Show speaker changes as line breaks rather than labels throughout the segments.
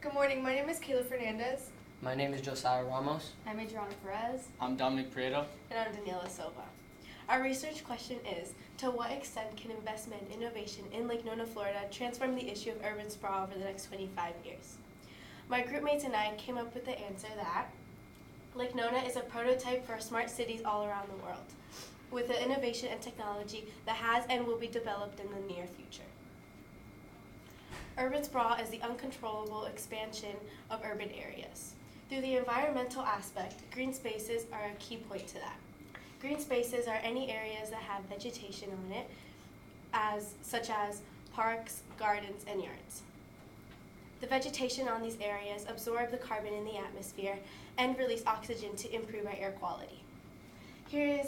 Good morning, my name is Kayla Fernandez.
My name is Josiah Ramos.
I'm Adriana Perez.
I'm Dominic Prieto.
And I'm Daniela Silva. Our research question is, to what extent can investment and innovation in Lake Nona, Florida transform the issue of urban sprawl over the next 25 years? My groupmates and I came up with the answer that Lake Nona is a prototype for smart cities all around the world, with the innovation and technology that has and will be developed in the near future. Urban sprawl is the uncontrollable expansion of urban areas. Through the environmental aspect, green spaces are a key point to that. Green spaces are any areas that have vegetation on it, such as parks, gardens, and yards. The vegetation on these areas absorb the carbon in the atmosphere and release oxygen to improve our air quality. Here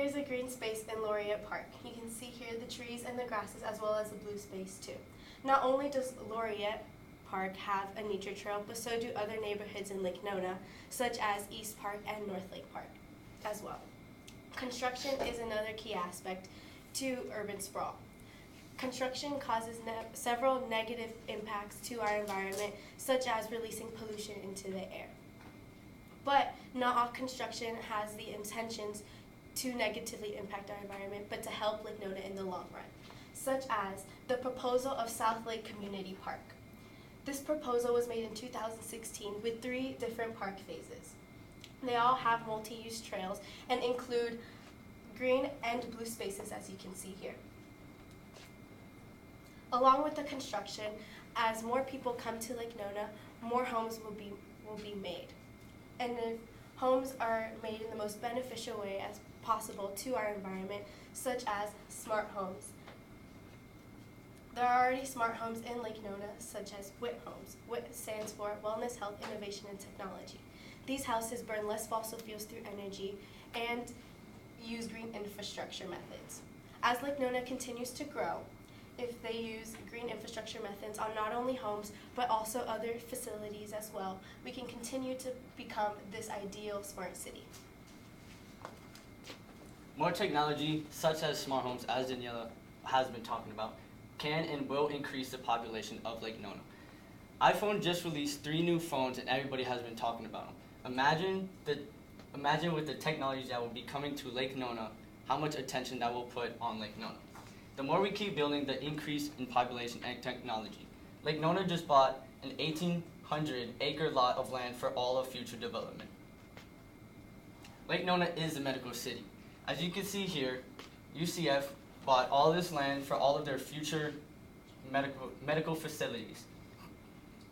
is a green space in Laureate Park. You can see here the trees and the grasses as well as the blue space too. Not only does Laureate Park have a nature trail, but so do other neighborhoods in Lake Nona, such as East Park and North Lake Park as well. Construction is another key aspect to urban sprawl. Construction causes several negative impacts to our environment, such as releasing pollution into the air. But not all construction has the intentions to negatively impact our environment, but to help Lake Nona in the long run, such as the proposal of South Lake Community Park. This proposal was made in 2016 with 3 different park phases. They all have multi-use trails and include green and blue spaces, as you can see here. Along with the construction, as more people come to Lake Nona, more homes will be made. And if homes are made in the most beneficial way as possible to our environment, such as smart homes. There are already smart homes in Lake Nona, such as WIT homes. WIT stands for Wellness, Health, Innovation, and Technology. These houses burn less fossil fuels through energy and use green infrastructure methods. As Lake Nona continues to grow, if they use green infrastructure methods on not only homes, but also other facilities as well, we can continue to become this ideal smart city.
More technology, such as smart homes, as Daniela has been talking about, can and will increase the population of Lake Nona. iPhone just released 3 new phones and everybody has been talking about them. Imagine with the technologies that will be coming to Lake Nona, how much attention that will put on Lake Nona. The more we keep building, the increase in population and technology. Lake Nona just bought an 1,800-acre lot of land for all of future development. Lake Nona is a medical city. As you can see here, UCF bought all this land for all of their future medical facilities.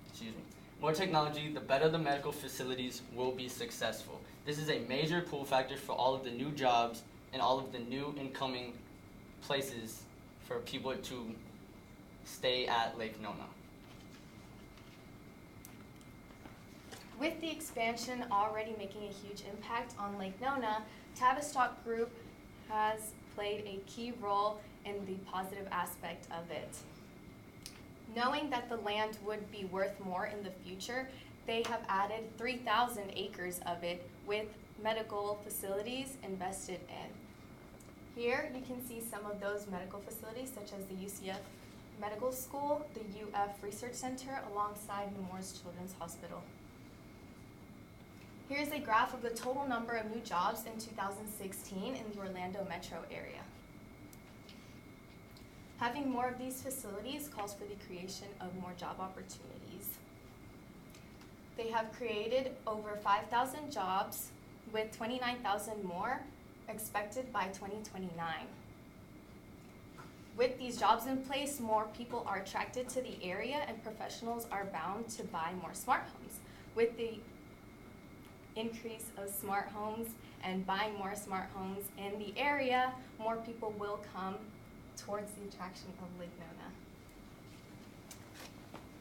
Excuse me. More technology, the better the medical facilities will be successful. This is a major pull factor for all of the new jobs and all of the new incoming places for people to stay at Lake Nona.
With the expansion already making a huge impact on Lake Nona, Tavistock Group has played a key role in the positive aspect of it. Knowing that the land would be worth more in the future, they have added 3,000 acres of it with medical facilities invested in. Here you can see some of those medical facilities, such as the UCF Medical School, the UF Research Center, alongside Nemours Children's Hospital. Here's a graph of the total number of new jobs in 2016 in the Orlando metro area. Having more of these facilities calls for the creation of more job opportunities. They have created over 5,000 jobs, with 29,000 more expected by 2029. With these jobs in place, more people are attracted to the area and professionals are bound to buy more smart homes. With the increase of smart homes and buying more smart homes in the area, more people will come towards the attraction of Lake Nona.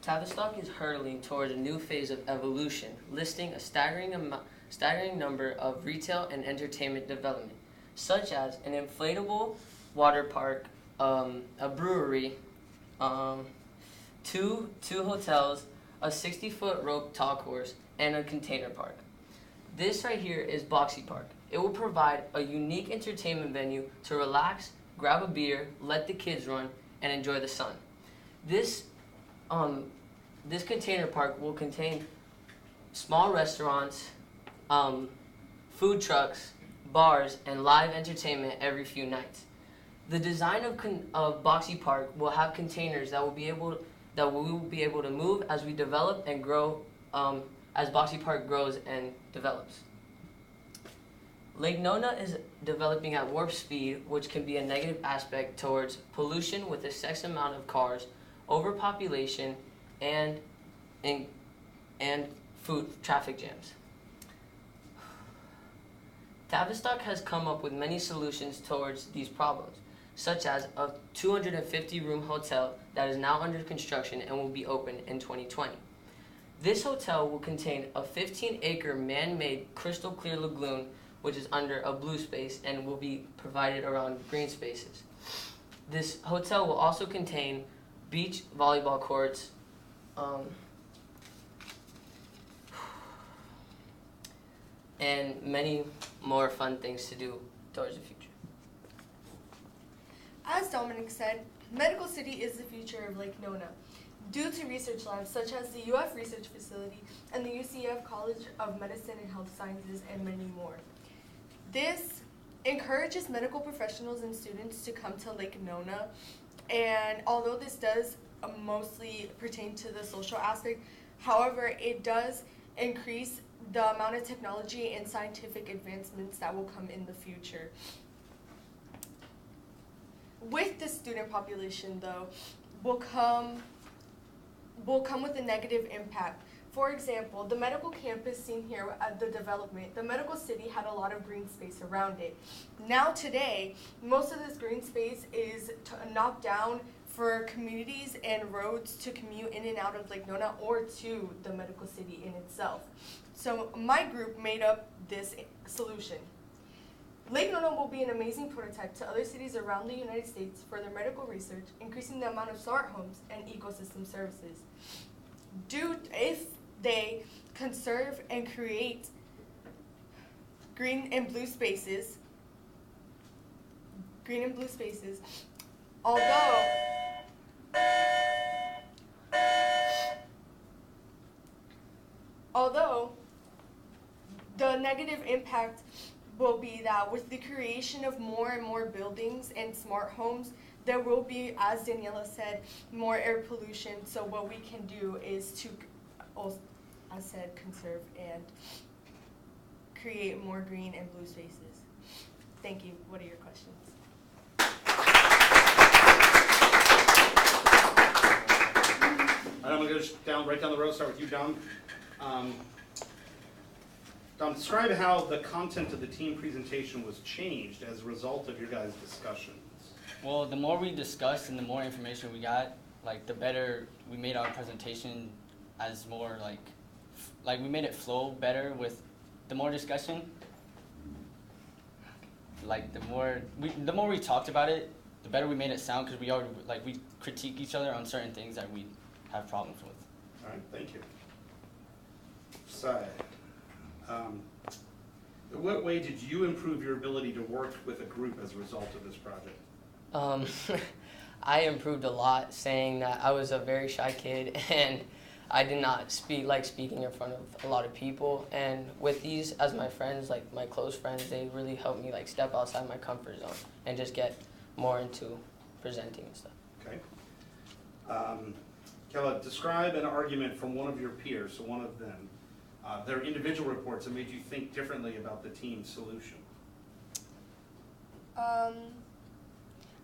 Tavistock is hurtling toward a new phase of evolution, listing a staggering number of retail and entertainment development, such as an inflatable water park, a brewery, 2 hotels, a 60-foot rope tall course, and a container park. This right here is Boxy Park. It will provide a unique entertainment venue to relax, grab a beer, let the kids run, and enjoy the sun. This this container park will contain small restaurants, food trucks, bars, and live entertainment every few nights. The design of Boxy Park will have containers that we will be able to move as we develop and grow, as Boxy Park grows and develops. Lake Nona is developing at warp speed, which can be a negative aspect towards pollution with excess amount of cars, overpopulation, and food traffic jams. Tavistock has come up with many solutions towards these problems, such as a 250-room hotel that is now under construction and will be open in 2020. This hotel will contain a 15-acre man-made crystal clear lagoon, which is under a blue space and will be provided around green spaces. This hotel will also contain beach volleyball courts, and many more fun things to do towards the future.
As Dominic said, Medical City is the future of Lake Nona. Due to research labs such as the UF Research Facility and the UCF College of Medicine and Health Sciences and many more. This encourages medical professionals and students to come to Lake Nona, and although this does mostly pertain to the social aspect, however, it does increase the amount of technology and scientific advancements that will come in the future. With the student population, though, will come with a negative impact. For example, the medical campus seen here at the development, the medical city had a lot of green space around it. Now today, most of this green space is knocked down for communities and roads to commute in and out of Lake Nona or to the medical city in itself. So my group made up this solution. Lake Nona will be an amazing prototype to other cities around the United States for their medical research, increasing the amount of smart homes and ecosystem services. If they conserve and create green and blue spaces, although the negative impact will be that with the creation of more and more buildings and smart homes, there will be, as Daniela said, more air pollution. So what we can do is to, as said, conserve and create more green and blue spaces. Thank you. What are your questions?
All right, I'm going to go right down the road, start with you, Dom. Dom, describe how the content of the team presentation was changed as a result of your guys' discussions.
Well, the more we discussed and the more information we got, like the better we made our presentation as more like we made it flow better with the more discussion. Like the more we talked about it, the better we made it sound because we critique each other on certain things that we have problems with.
All right, thank you. Sai, in what way did you improve your ability to work with a group as a result of this project?
I improved a lot, saying that I was a very shy kid and I did not like speaking in front of a lot of people. And with these as my friends, like my close friends, they really helped me like step outside my comfort zone and just get more into presenting and stuff.
Okay. Kella, describe an argument from one of your peers, so one of them, their individual reports that made you think differently about the team's solution.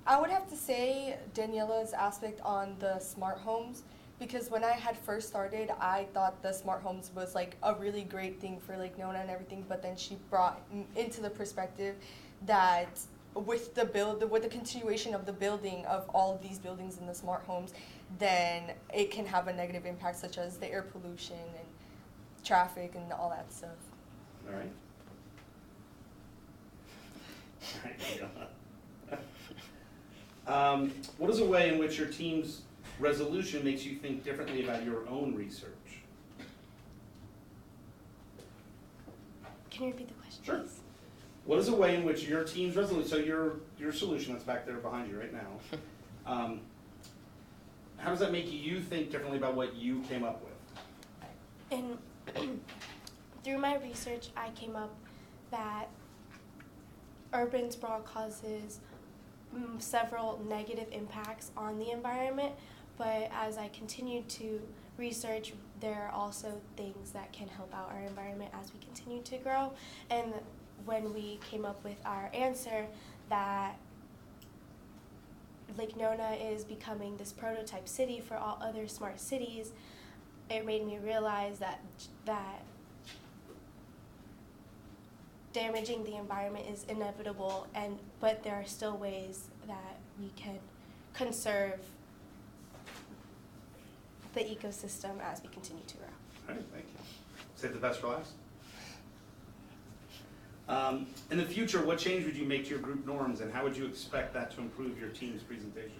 I would have to say Daniela's aspect on the smart homes, because when I had first started, I thought the smart homes was like a really great thing for Lake Nona and everything, but then she brought into the perspective that with the continuation of the building of all of these buildings in the smart homes, then it can have a negative impact such as the air pollution and traffic and all that stuff.
All right. What is a way in which your team's resolution makes you think differently about your own research?
Can you repeat the question,
Sure.
please?
What is a way in which your team's resolution, so your solution that's back there behind you right now, how does that make you think differently about what you came up with?
And through my research, I came up that urban sprawl causes several negative impacts on the environment, but as I continued to research, there are also things that can help out our environment as we continue to grow. And when we came up with our answer that Lake Nona is becoming this prototype city for all other smart cities, it made me realize that damaging the environment is inevitable, but there are still ways that we can conserve the ecosystem as we continue to grow.
All right, thank you. Save the best for last. In the future, what change would you make to your group norms, and how would you expect that to improve your team's presentation?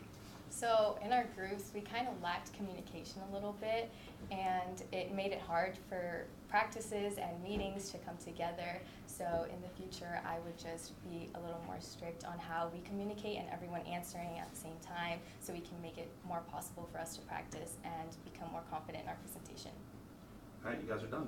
So in our groups, we kind of lacked communication a little bit, and it made it hard for practices and meetings to come together. So in the future, I would just be a little more strict on how we communicate and everyone answering at the same time, so we can make it more possible for us to practice and become more confident in our presentation.
All right, you guys are done.